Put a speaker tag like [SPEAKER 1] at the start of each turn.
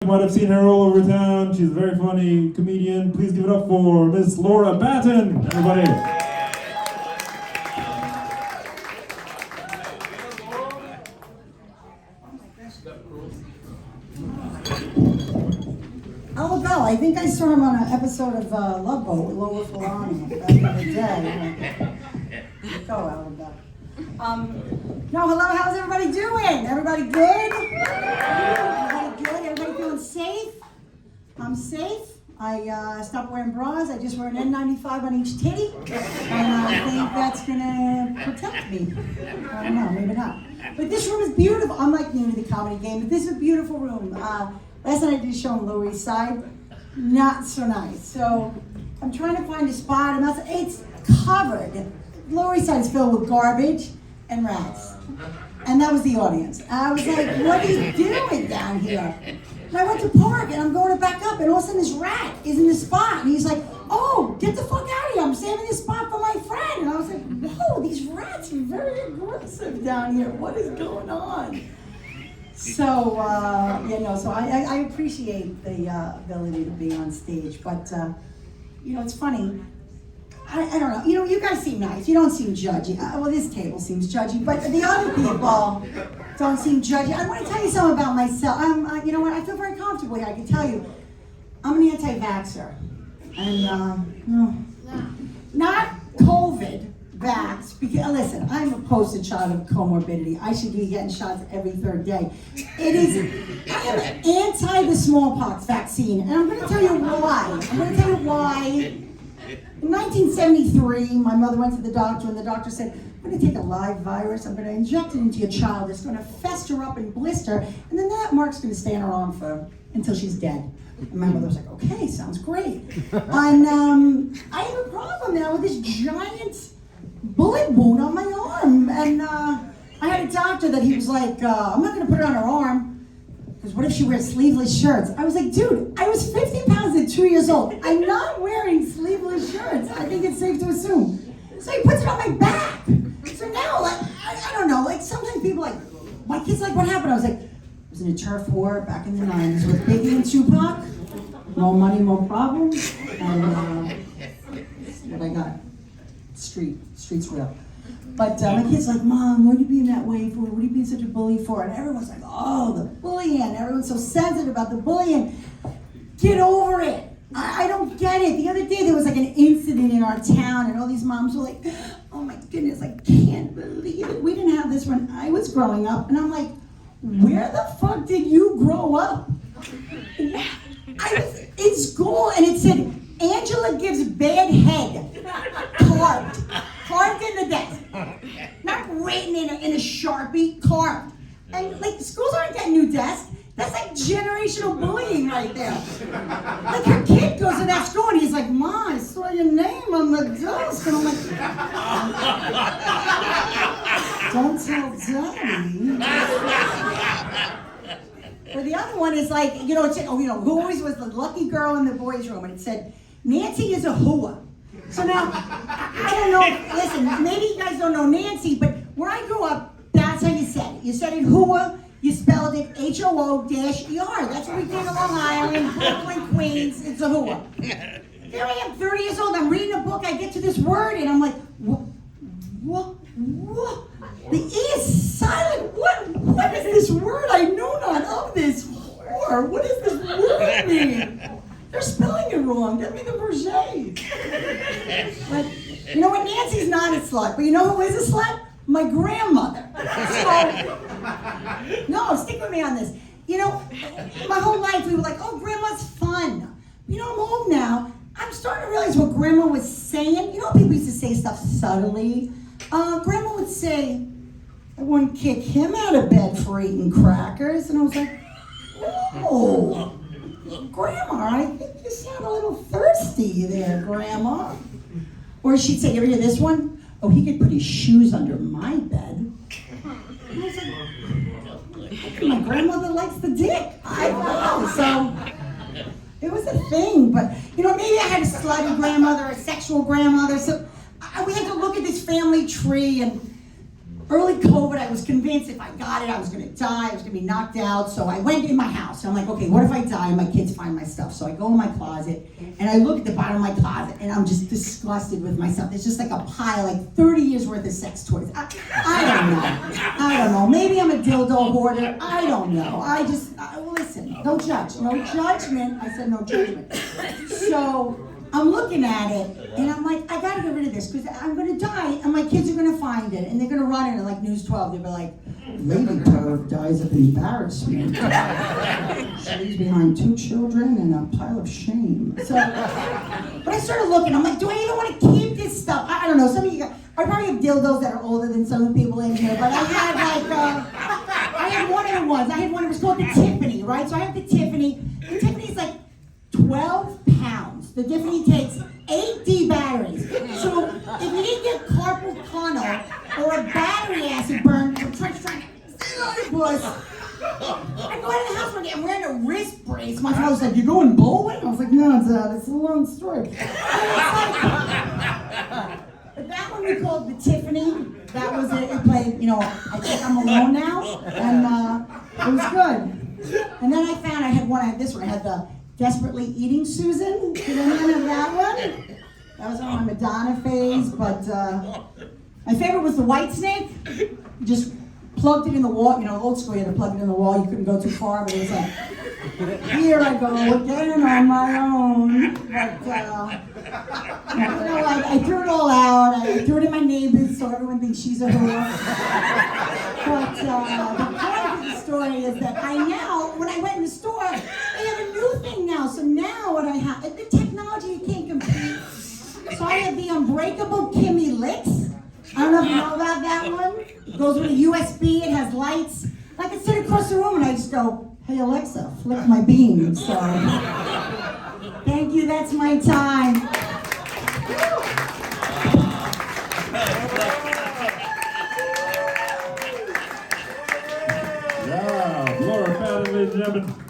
[SPEAKER 1] might have seen her all over town. She's a very funny comedian. Please give it up for Miss Laura Batten, everybody.
[SPEAKER 2] Oh, no, I think I saw him on an episode of Love Boat with Lola Falani back in the day. Go, Alabama. No, hello, how's everybody doing? Everybody good? Everybody good? Everybody feeling safe? I'm safe. I stopped wearing bras. I just wear an N95 on each titty. And I think that's gonna protect me. I don't know, maybe not. But this room is beautiful. I'm like new to the comedy game, but this is a beautiful room. Last night I did a show on Lower East Side. Not so nice. So I'm trying to find a spot, and it's covered. Lower East Side is filled with garbage and rats. And that was the audience. I was like, what are you doing down here? And I went to park, and I'm going to back up, and all of a sudden this rat is in the spot. And he's like, oh, get the fuck out of here. I'm saving this spot for my friend. And I was like, whoa, these rats are very aggressive down here. What is going on? So, so I appreciate the ability to be on stage. But, it's funny. I don't know. You guys seem nice. You don't seem judgy. Well, this table seems judgy, but the other people don't seem judgy. I want to tell you something about myself. You know what? I feel very comfortable here. I can tell you. I'm an anti-vaxxer. And, not COVID vax, because, listen, I'm a poster child of comorbidity. I should be getting shots every third day. I am anti the smallpox vaccine, and I'm going to tell you why. In 1973, my mother went to the doctor, and the doctor said, I'm going to take a live virus, I'm going to inject it into your child, it's going to fester up and blister, and then that mark's going to stay on her arm until she's dead. And my mother was like, okay, sounds great. And I have a problem now with this giant bullet wound on my arm. And I had a doctor that he was like, I'm not going to put it on her arm. Because what if she wears sleeveless shirts? I was like, dude, I was 50 pounds at 2 years old. I'm not wearing sleeveless shirts. I think it's safe to assume. So he puts it on my back. So now, I don't know, sometimes people my kid's like, what happened? I was like, I was in a turf war back in the 90s with Biggie and Tupac. No money, no problems. And what I got, street's real. But my kid's like, Mom, what are you being that way for? What are you being such a bully for? And everyone's like, oh, the bullying. Everyone's so sensitive about the bullying. Get over it. I don't get it. The other day there was an incident in our town, and all these moms were like, oh my goodness, I can't believe it. We didn't have this when I was growing up. And I'm like, where the fuck did you grow up? I was in school, and it said, Angela gives bad head. Carved in the desk. Not written in a Sharpie, carved. And schools aren't getting new desks. That's generational bullying right there. Her kid goes to that school and he's like, Mom, I saw your name on the desk. And I'm like, don't tell Daddy. Or the other one is it said, who always was the lucky girl in the boys' room? And it said, Nancy is a hooah. So now, I don't know, listen, maybe you guys don't know Nancy, but where I grew up, that's how you said it. You said it hooah, you spelled it HOO-ER. That's what we did in Long Island, Brooklyn, Queens, it's a hooah. Here I am, 30 years old, I'm reading a book, I get to this word, and I'm like, what? The E is silent, what is this word? I know not of this word. What does this word mean? They're spelling it wrong. Give me the Berger. But you know what? Nancy's not a slut. But you know who is a slut? My grandmother. So, no, stick with me on this. My whole life we were like, oh, grandma's fun. I'm old now. I'm starting to realize what grandma was saying. People used to say stuff subtly. Grandma would say, I wouldn't kick him out of bed for eating crackers. And I was like, whoa. Grandma, I think you sound a little thirsty there, Grandma. Or she'd say, you ever hear this one? Oh, he could put his shoes under my bed. And I was like, my grandmother likes the dick. I don't know. So it was a thing. But, maybe I had a slutty grandmother, a sexual grandmother. So we had to look at this family tree, and early COVID, I was convinced if I got it, I was gonna die, I was gonna be knocked out. So I went in my house. I'm like, okay, what if I die and my kids find my stuff? So I go in my closet and I look at the bottom of my closet and I'm just disgusted with myself. There's just like a pile, like 30 years worth of sex toys. I don't know. Maybe I'm a dildo hoarder. I don't know. Listen, don't judge. No judgment. I said no judgment. So I'm looking at it, and I'm like, I gotta get rid of this, because I'm gonna die, and my kids are gonna find it, and they're gonna run it, and like News 12, they'll be like, Lady Perv dies of embarrassment. She leaves behind 2 children and a pile of shame. So, but I started looking, I'm like, do I even want to keep this stuff? I don't know, some of you guys, I probably have dildos that are older than some of the people in here, but I had one of the ones, it was called the Tiffany, right? So I have the Tiffany. The Tiffany's like 12 pounds. The Tiffany takes 8 D batteries. So if you didn't get carpal tunnel or a battery acid burn from trying to push, I go out of the house one day, I'm wearing a wrist brace. My father was like, you going bowling? I was like, no, Dad, it's a long story. But that one we called the Tiffany. That was it. It played, I think I'm alone now. And it was good. And then I found I had this one. I had the Desperately Eating Susan. Did anyone have that one? That was on my Madonna phase, but my favorite was the White Snake. You just plugged it in the wall. Old school, you had to plug it in the wall. You couldn't go too far, but it was like, here I go again on my own. But I threw it all out. I threw it in my neighbors so everyone thinks she's a whore. But the point of the story is that when I went in the store, they have a new thing now. So now what I have, the technology you can't compete. So I have the Unbreakable Kimmy Licks. I don't know if you know about that one. It goes with a USB, it has lights. I can sit across the room and I just go, hey Alexa, flick my beam. So, thank you, that's my time.
[SPEAKER 1] Yeah, Laura Patton, ladies and gentlemen.